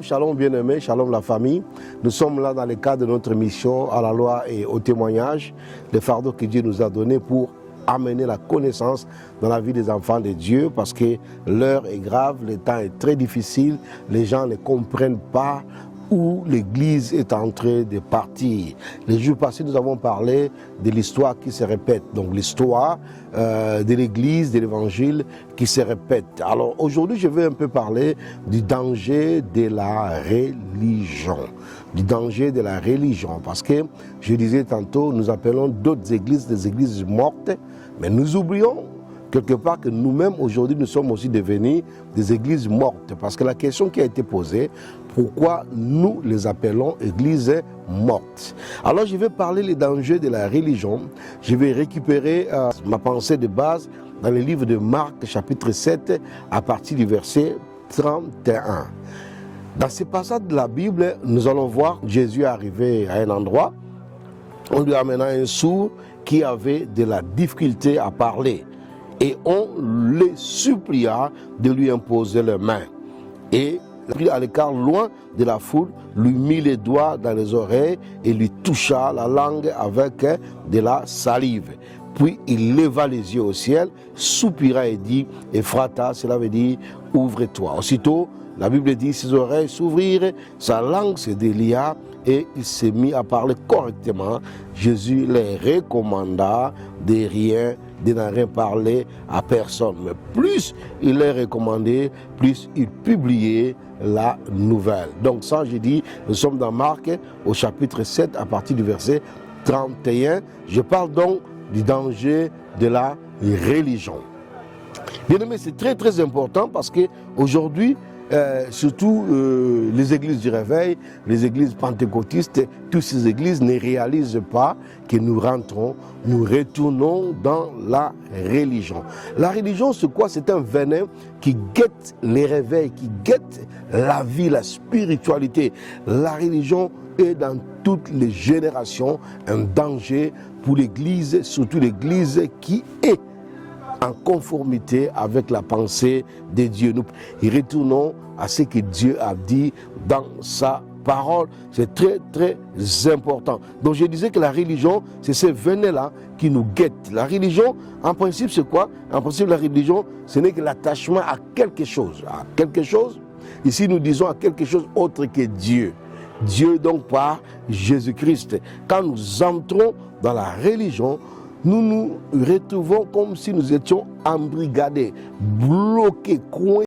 Shalom bien-aimés, shalom la famille. Nous sommes là dans le cadre de notre mission à la loi et au témoignage, le fardeau que Dieu nous a donné pour amener la connaissance dans la vie des enfants de Dieu, parce que l'heure est grave, le temps est très difficile, les gens ne comprennent pas où l'Église est en train de partir. Les jours passés, nous avons parlé de l'histoire qui se répète, donc l'histoire de l'Église, de l'Évangile qui se répète. Alors aujourd'hui, je vais un peu parler du danger de la religion. Du danger de la religion, parce que, je disais tantôt, nous appelons d'autres églises des églises mortes, mais nous oublions quelque part que nous-mêmes aujourd'hui nous sommes aussi devenus des églises mortes, parce que la question qui a été posée, pourquoi nous les appelons églises mortes? Alors je vais parler des dangers de la religion, je vais récupérer ma pensée de base dans le livre de Marc chapitre 7 à partir du verset 31. Dans ce passage de la Bible, nous allons voir Jésus arriver à un endroit, on lui amena un sourd qui avait de la difficulté à parler. Et on le supplia de lui imposer les mains. Et pris à l'écart loin de la foule, lui mit les doigts dans les oreilles et lui toucha la langue avec de la salive. Puis il leva les yeux au ciel, soupira et dit, Ephrata, cela veut dire ouvre-toi. Aussitôt, la Bible dit, ses oreilles s'ouvrirent, sa langue se délia et il s'est mis à parler correctement. Jésus les recommanda de n'en rien parler à personne. Mais plus il les recommandait, plus il publiait la nouvelle. Donc ça, j'ai dit, nous sommes dans Marc au chapitre 7 à partir du verset 31. Je parle donc du danger de la religion. Bien aimé, c'est très très important parce qu'aujourd'hui, surtout les églises du réveil, les églises pentecôtistes, toutes ces églises ne réalisent pas que nous retournons dans la religion. La religion, c'est quoi? C'est un venin qui guette les réveils, qui guette la vie, la spiritualité. La religion est dans toutes les générations un danger pour l'église, surtout l'église qui est en conformité avec la pensée de Dieu. Nous retournons à ce que Dieu a dit dans sa parole. C'est très très important. Donc je disais que la religion, c'est ce venin-là qui nous guette. La religion, en principe, c'est quoi? En principe, la religion, ce n'est que l'attachement à quelque chose. À quelque chose, ici nous disons à quelque chose autre que Dieu. Dieu donc par Jésus-Christ. Quand nous entrons dans la religion, nous nous retrouvons comme si nous étions embrigadés, bloqués, coincés.